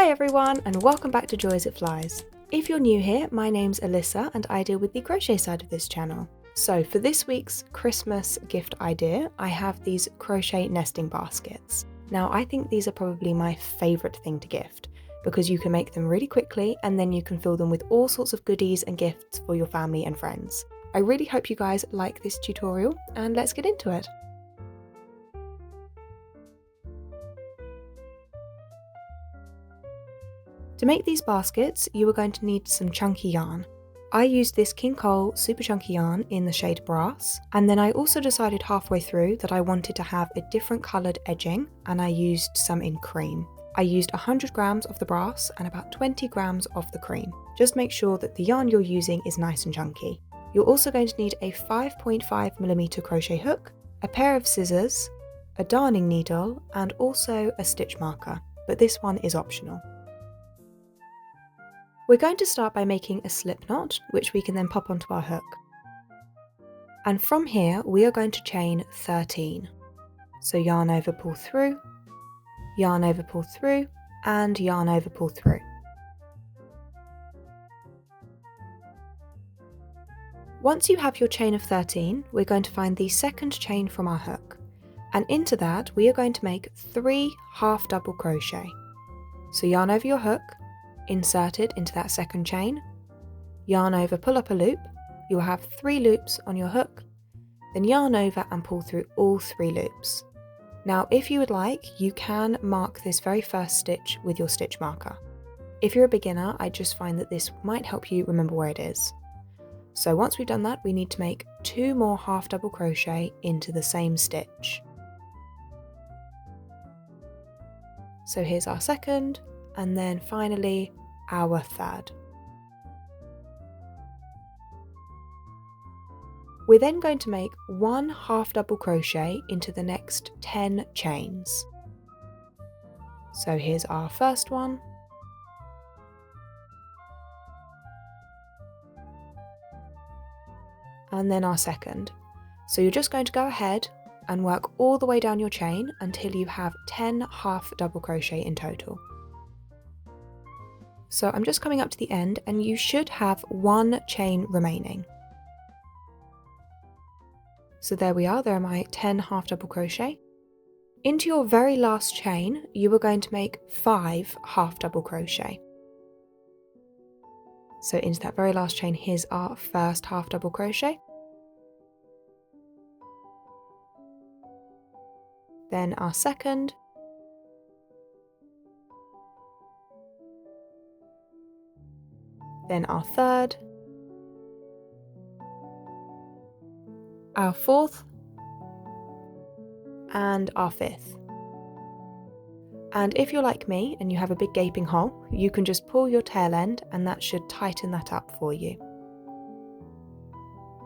Hi everyone, and welcome back to Joy as It Flies. If you're new here, my name's Alyssa and I deal with the crochet side of this channel. So for this week's Christmas gift idea, I have these crochet nesting baskets. Now I think these are probably my favourite thing to gift because you can make them really quickly and then you can fill them with all sorts of goodies and gifts for your family and friends. I really hope you guys like this tutorial and let's get into it. To make these baskets, you are going to need some chunky yarn. I used this King Cole super chunky yarn in the shade Brass, and then I also decided halfway through that I wanted to have a different coloured edging, and I used some in cream. I used 100 grams of the brass and about 20 grams of the cream. Just make sure that the yarn you're using is nice and chunky. You're also going to need a 5.5mm crochet hook, a pair of scissors, a darning needle, and also a stitch marker, but this one is optional. We're going to start by making a slip knot, which we can then pop onto our hook. And from here, we are going to chain 13. So yarn over, pull through, yarn over, pull through, and yarn over, pull through. Once you have your chain of 13, we're going to find the second chain from our hook. And into that, we are going to make 3 half double crochet. So yarn over your hook, insert it into that second chain, yarn over, pull up a loop, you will have 3 loops on your hook, then yarn over and pull through all 3 loops. Now if you would like, you can mark this very first stitch with your stitch marker. If you're a beginner, I just find that this might help you remember where it is. So once we've done that, we need to make 2 more half double crochet into the same stitch. So here's our second, and then finally our third. We're then going to make 1 half double crochet into the next 10 chains. So here's our first one, and then our second. So you're just going to go ahead and work all the way down your chain until you have 10 half double crochet in total. So I'm just coming up to the end and you should have 1 chain remaining. So there we are, there are my 10 half double crochet. Into your very last chain, you are going to make 5 half double crochet. So into that very last chain, here's our first half double crochet. Then our second. Then our third, our fourth, and our fifth. And if you're like me and you have a big gaping hole, you can just pull your tail end and that should tighten that up for you.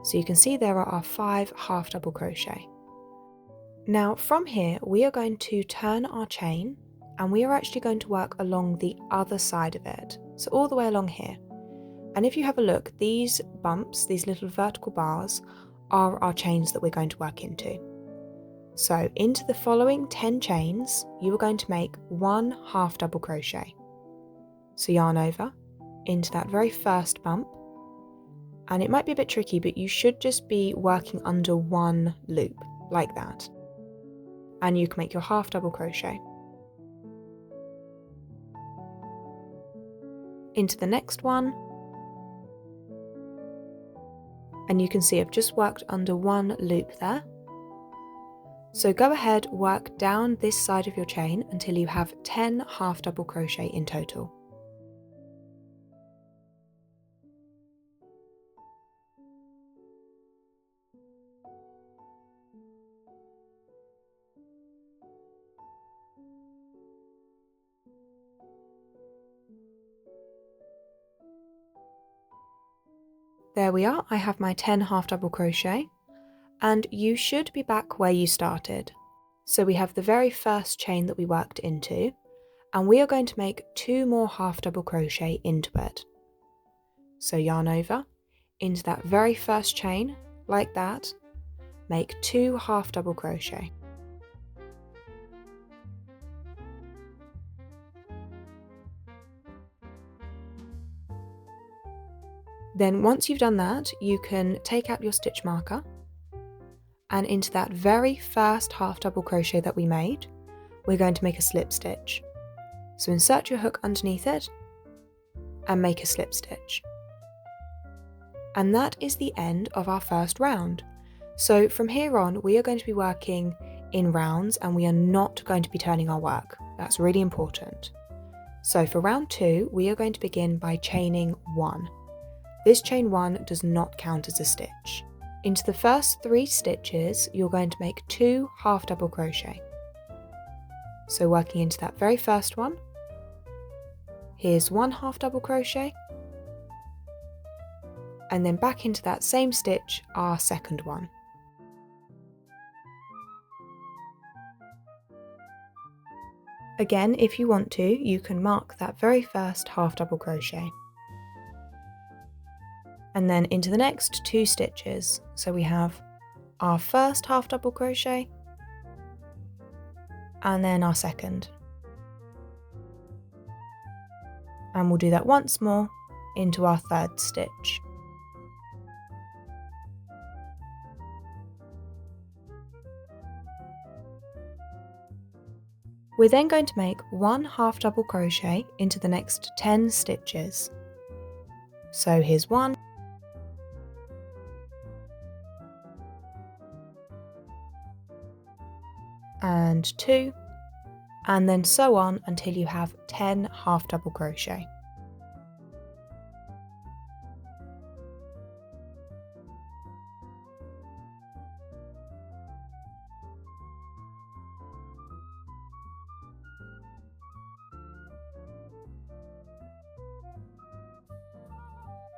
So you can see there are our 5 half double crochet. Now from here, we are going to turn our chain and we are actually going to work along the other side of it. So all the way along here. And if you have a look, these bumps, these little vertical bars, are our chains that we're going to work into. So into the following 10 chains, you are going to make 1 half double crochet. So yarn over into that very first bump. And it might be a bit tricky, but you should just be working under 1 loop, like that. And you can make your half double crochet. Into the next one. And you can see I've just worked under 1 loop there. So go ahead, work down this side of your chain until you have 10 half double crochet in total. There we are, I have my 10 half double crochet, and you should be back where you started. So we have the very first chain that we worked into, and we are going to make 2 more half double crochet into it. So yarn over into that very first chain, like that, make 2 half double crochet. Then once you've done that, you can take out your stitch marker, and into that very first half double crochet that we made, we're going to make a slip stitch. So insert your hook underneath it and make a slip stitch. And that is the end of our first round. So from here on, we are going to be working in rounds and we are not going to be turning our work. That's really important. So for round 2, we are going to begin by chaining 1. This chain 1 does not count as a stitch. Into the first 3 stitches, you're going to make 2 half double crochet. So working into that very first one, here's 1 half double crochet, and then back into that same stitch, our second one. Again, if you want to, you can mark that very first half double crochet. And then into the next 2 stitches. So we have our first half double crochet, and then our second. And we'll do that once more into our third stitch. We're then going to make 1 half double crochet into the next 10 stitches. So here's 1, and 2, and then so on until you have 10 half double crochet.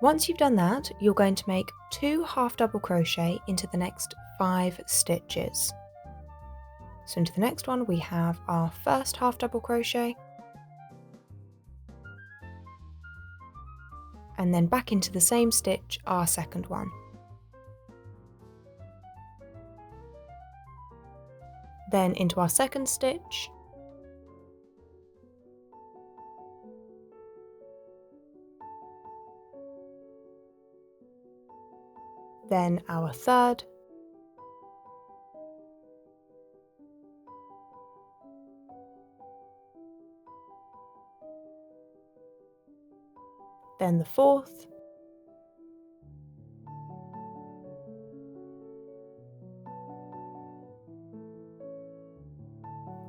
Once you've done that, you're going to make 2 half double crochet into the next 5 stitches. So into the next one we have our first half double crochet, and then back into the same stitch, our second one. Then into our second stitch, then our third, then the fourth,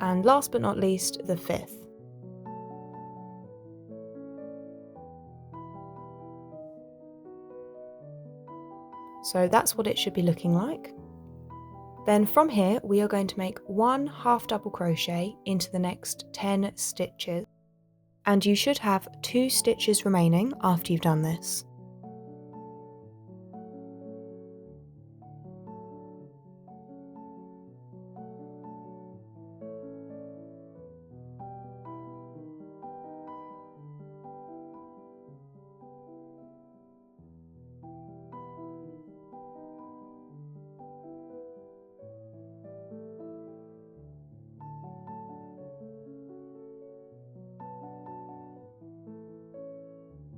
and last but not least, the fifth. So that's what it should be looking like. Then from here, we are going to make 1 half double crochet into the next 10 stitches. And you should have 2 stitches remaining after you've done this.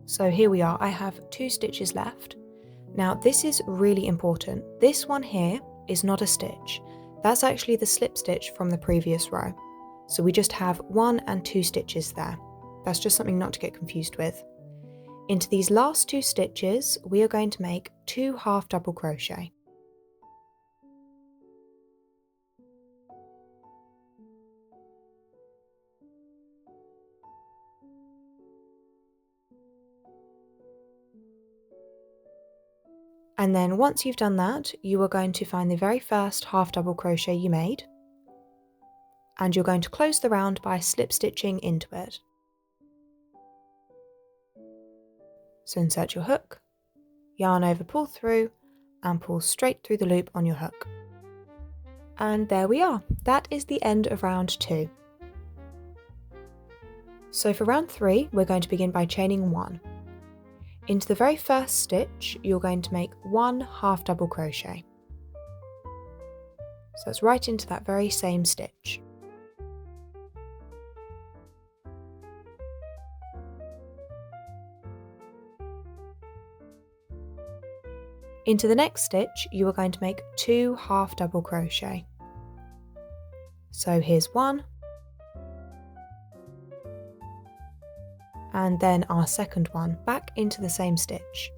So here we are, I have 2 stitches left. Now this is really important. This one here is not a stitch. That's actually the slip stitch from the previous row. So we just have 1 and 2 stitches there. That's just something not to get confused with. Into these last 2 stitches, we are going to make 2 half double crochet. And then once you've done that, you are going to find the very first half double crochet you made, and you're going to close the round by slip stitching into it. So insert your hook, yarn over, pull through, and pull straight through the loop on your hook. And there we are, that is the end of round 2. So for round 3, we're going to begin by chaining 1. Into the very first stitch, you're going to make 1 half double crochet. So that's right into that very same stitch. Into the next stitch, you are going to make 2 half double crochet. So here's one, and then our second one back into the same stitch.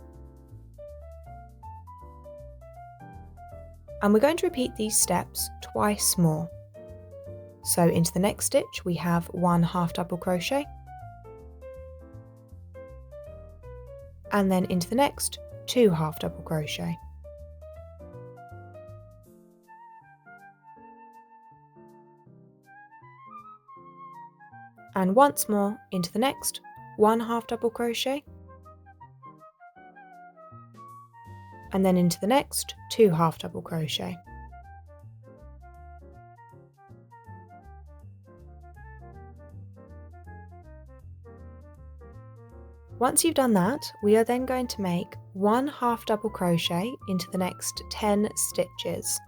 And we're going to repeat these steps twice more. So into the next stitch we have 1 half double crochet, and then into the next 2 half double crochet. And once more into the next 1 half double crochet, and then into the next 2 half double crochet. Once you've done that, we are then going to make 1 half double crochet into the next 10 stitches.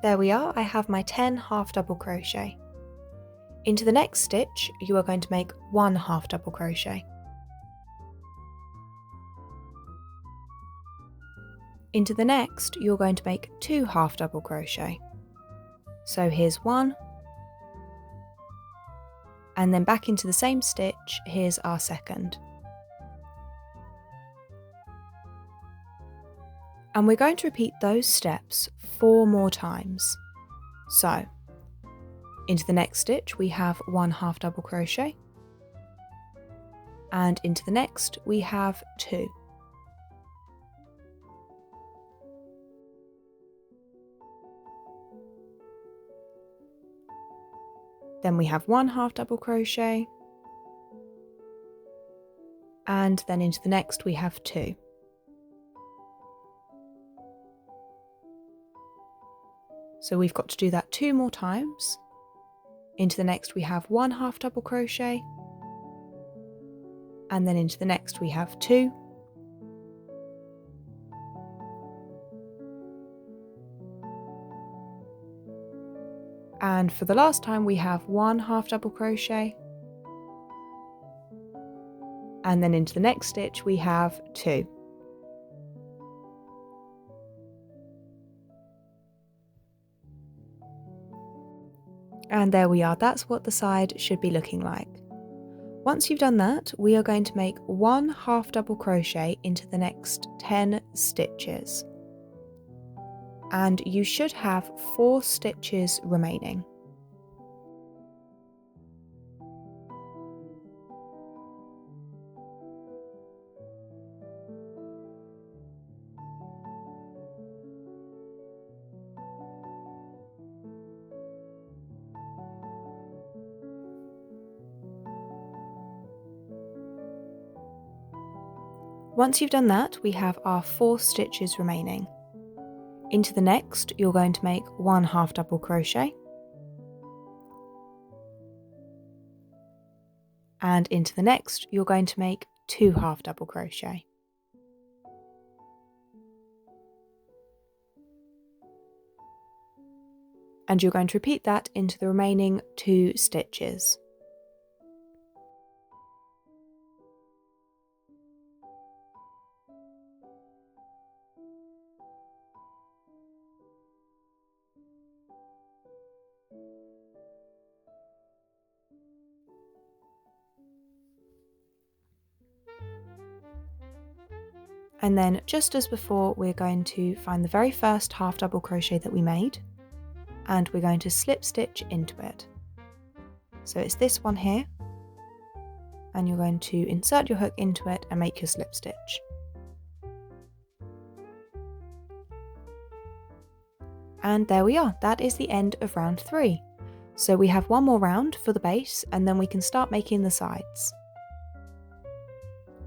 There we are, I have my 10 half double crochet. Into the next stitch, you are going to make 1 half double crochet. Into the next, you're going to make 2 half double crochet. So here's one, and then back into the same stitch, here's our second. And we're going to repeat those steps 4 more times. So, into the next stitch we have 1 half double crochet, and into the next we have 2. Then we have 1 half double crochet, and then into the next we have 2. So we've got to do that 2 more times. Into the next we have 1 half double crochet, and then into the next we have 2. And for the last time we have 1 half double crochet, and then into the next stitch we have 2. And there we are, that's what the side should be looking like. Once you've done that, we are going to make 1 half double crochet into the next 10 stitches. And you should have 4 stitches remaining. Once you've done that, we have our 4 stitches remaining. Into the next, you're going to make 1 half double crochet, and into the next, you're going to make 2 half double crochet. And you're going to repeat that into the remaining 2 stitches. And then, just as before, we're going to find the very first half double crochet that we made, and we're going to slip stitch into it. So it's this one here, and you're going to insert your hook into it and make your slip stitch. And there we are, that is the end of round 3. So we have one more round for the base, and then we can start making the sides.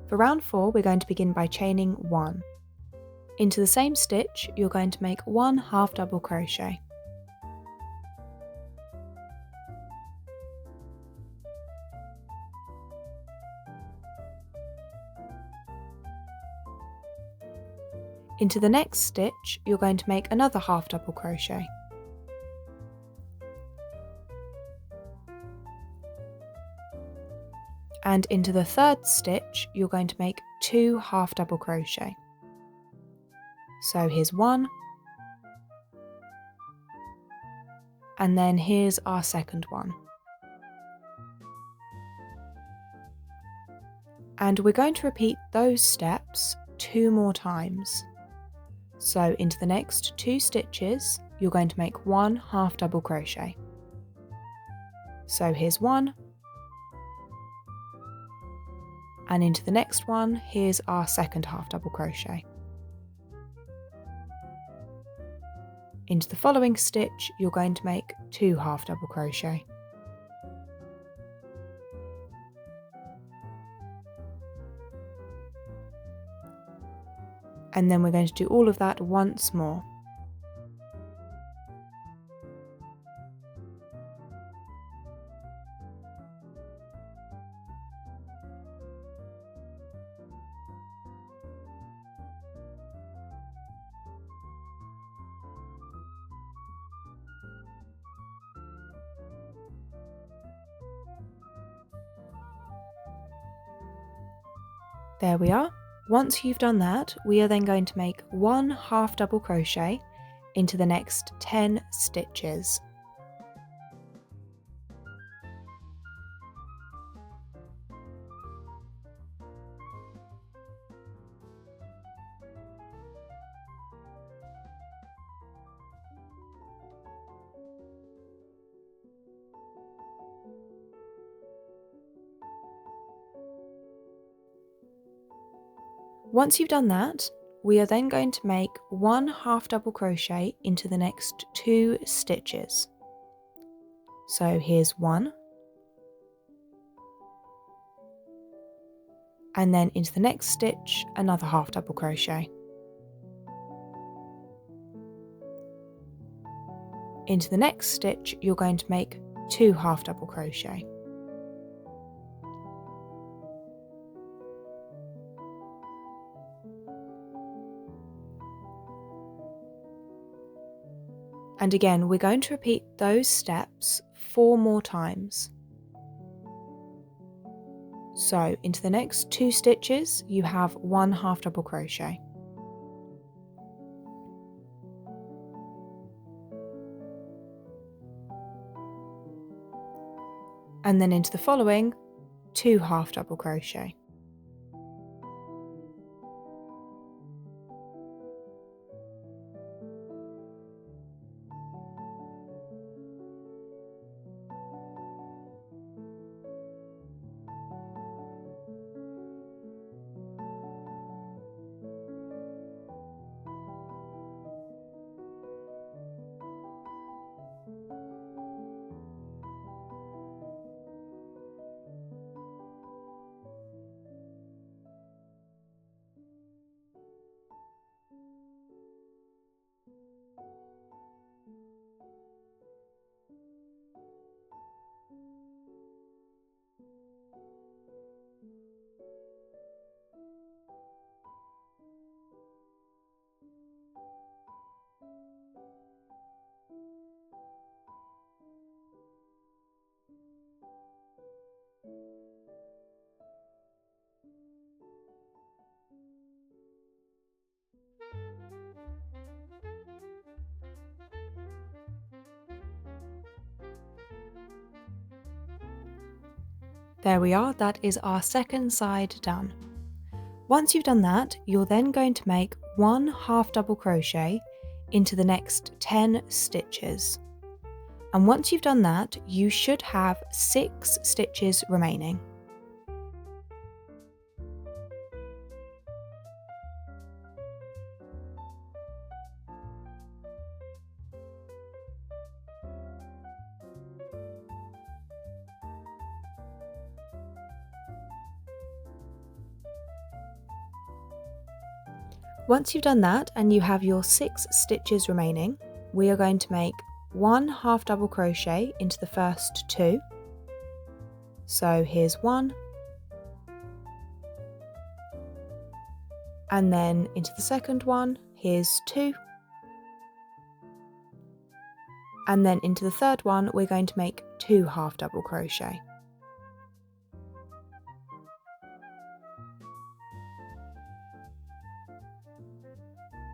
For round 4, we're going to begin by chaining 1. Into the same stitch, you're going to make 1 half double crochet. Into the next stitch, you're going to make another half double crochet. And into the third stitch, you're going to make 2 half double crochet. So here's one, and then here's our second one. And we're going to repeat those steps 2 more times. So into the next 2 stitches, you're going to make 1 half double crochet. So here's one, and into the next one, here's our second half double crochet. Into the following stitch, you're going to make 2 half double crochet. And then we're going to do all of that once more. There we are. Once you've done that, we are then going to make 1 half double crochet into the next 10 stitches. Once you've done that, we are then going to make 1 half double crochet into the next 2 stitches. So here's one, and then into the next stitch, another half double crochet. Into the next stitch, you're going to make 2 half double crochet. And again, we're going to repeat those steps 4 more times. So into the next 2 stitches, you have 1 half double crochet. And then into the following, 2 half double crochet. There we are, that is our second side done. Once you've done that, you're then going to make 1 half double crochet into the next 10 stitches. And once you've done that, you should have 6 stitches remaining. Once you've done that and you have your 6 stitches remaining, we are going to make 1 half double crochet into the first 2. So here's one, and then into the second one, here's 2, and then into the third one we're going to make 2 half double crochet.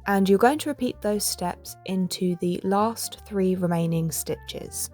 And you're going to repeat those steps into the last 3 remaining stitches.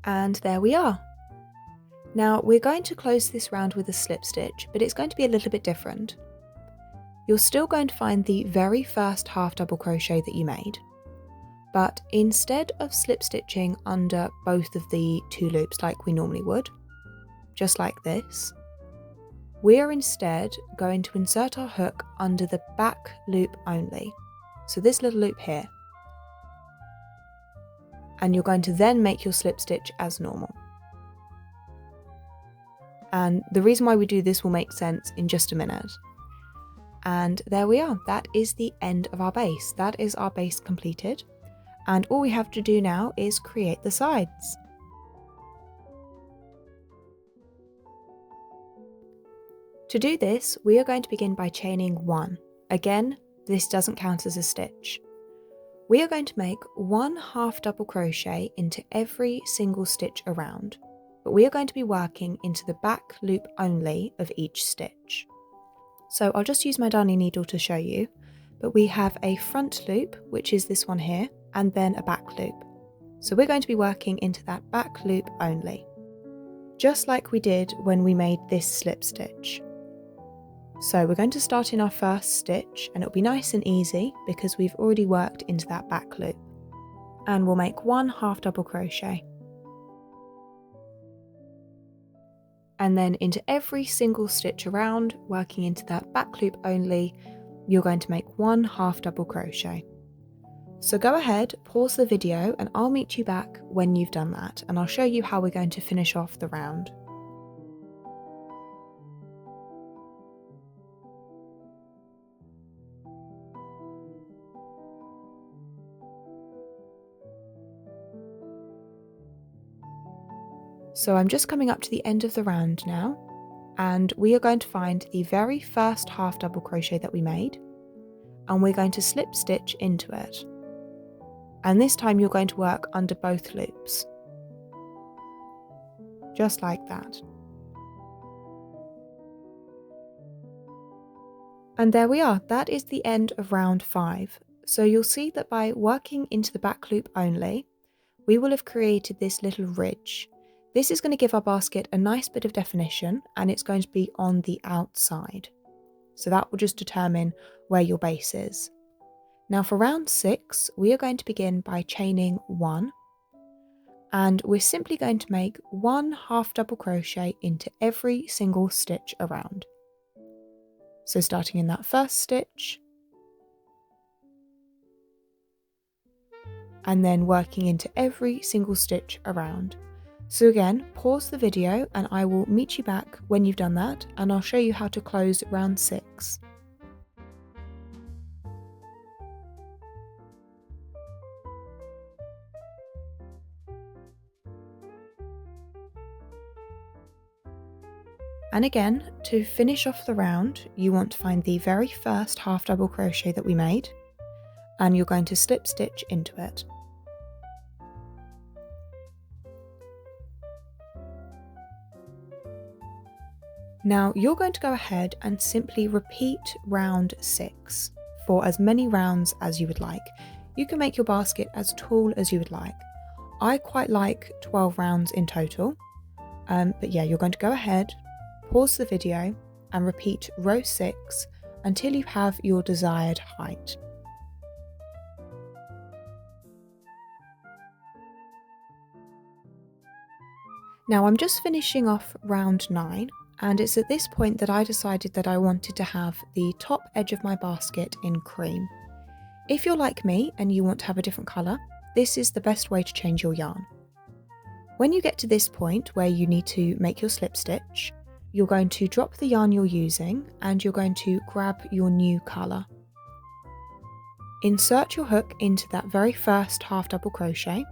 And there we are. Now we're going to close this round with a slip stitch, but it's going to be a little bit different. You're still going to find the very first half double crochet that you made, but instead of slip stitching under both of the 2 loops like we normally would, just like this, we are instead going to insert our hook under the back loop only, so this little loop here, and you're going to then make your slip stitch as normal. And the reason why we do this will make sense in just a minute. And there we are, that is the end of our base. That is our base completed, and all we have to do now is create the sides. To do this, we are going to begin by chaining 1. Again, this doesn't count as a stitch. We are going to make 1 half double crochet into every single stitch around, but we are going to be working into the back loop only of each stitch. So I'll just use my darning needle to show you, but we have a front loop, which is this one here, and then a back loop. So we're going to be working into that back loop only, just like we did when we made this slip stitch. So we're going to start in our first stitch, and it'll be nice and easy because we've already worked into that back loop. And we'll make 1 half double crochet. And then into every single stitch around, working into that back loop only, you're going to make 1 half double crochet. So go ahead, pause the video, and I'll meet you back when you've done that, and I'll show you how we're going to finish off the round. So I'm just coming up to the end of the round now, and we are going to find the very first half double crochet that we made, and we're going to slip stitch into it. And this time you're going to work under both loops, just like that. And there we are, that is the end of round 5. So you'll see that by working into the back loop only, we will have created this little ridge. This is going to give our basket a nice bit of definition, and it's going to be on the outside. So that will just determine where your base is. Now for round 6, we are going to begin by chaining 1, and we're simply going to make 1 half double crochet into every single stitch around. So starting in that first stitch, and then working into every single stitch around. So again, pause the video and I will meet you back when you've done that, and I'll show you how to close round 6. And again, to finish off the round, you want to find the very first half double crochet that we made, and you're going to slip stitch into it. Now you're going to go ahead and simply repeat round 6 for as many rounds as you would like. You can make your basket as tall as you would like. I quite like 12 rounds in total, but yeah, you're going to go ahead, pause the video and repeat row 6 until you have your desired height. Now I'm just finishing off round 9, And it's at this point that I decided that I wanted to have the top edge of my basket in cream. If you're like me and you want to have a different colour, this is the best way to change your yarn. When you get to this point where you need to make your slip stitch, you're going to drop the yarn you're using and you're going to grab your new colour. Insert your hook into that very first half double crochet,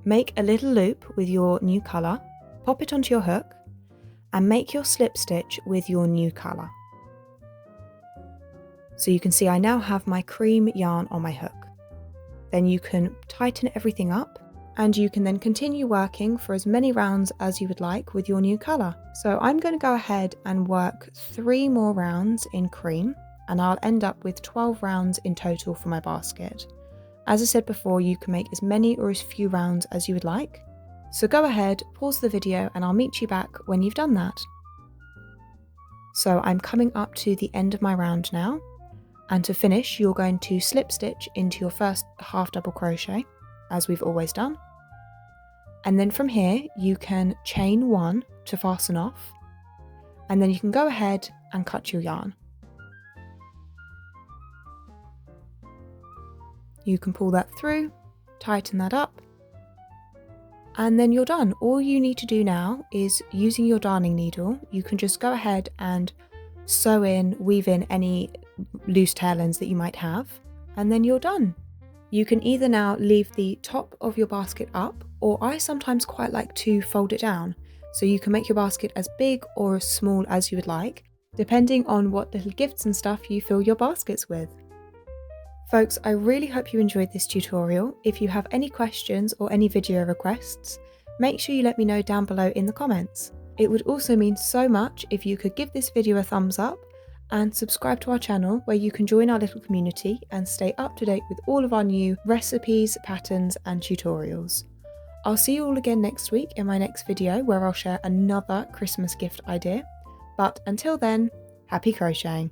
make a little loop with your new colour, pop it onto your hook, and make your slip stitch with your new colour. So you can see I now have my cream yarn on my hook. Then you can tighten everything up and you can then continue working for as many rounds as you would like with your new colour. So I'm going to go ahead and work 3 more rounds in cream and I'll end up with 12 rounds in total for my basket. As I said before, you can make as many or as few rounds as you would like. So go ahead, pause the video and I'll meet you back when you've done that. So I'm coming up to the end of my round now, and to finish you're going to slip stitch into your first half double crochet as we've always done. And then from here you can chain 1 to fasten off, and then you can go ahead and cut your yarn. You can pull that through, tighten that up, and then you're done. All you need to do now is, using your darning needle, you can just go ahead and sew in, weave in any loose tail ends that you might have, and then you're done. You can either now leave the top of your basket up, or I sometimes quite like to fold it down, so you can make your basket as big or as small as you would like, depending on what little gifts and stuff you fill your baskets with. Folks, I really hope you enjoyed this tutorial. If you have any questions or any video requests, make sure you let me know down below in the comments. It would also mean so much if you could give this video a thumbs up and subscribe to our channel, where you can join our little community and stay up to date with all of our new recipes, patterns and tutorials. I'll see you all again next week in my next video, where I'll share another Christmas gift idea. But until then, happy crocheting!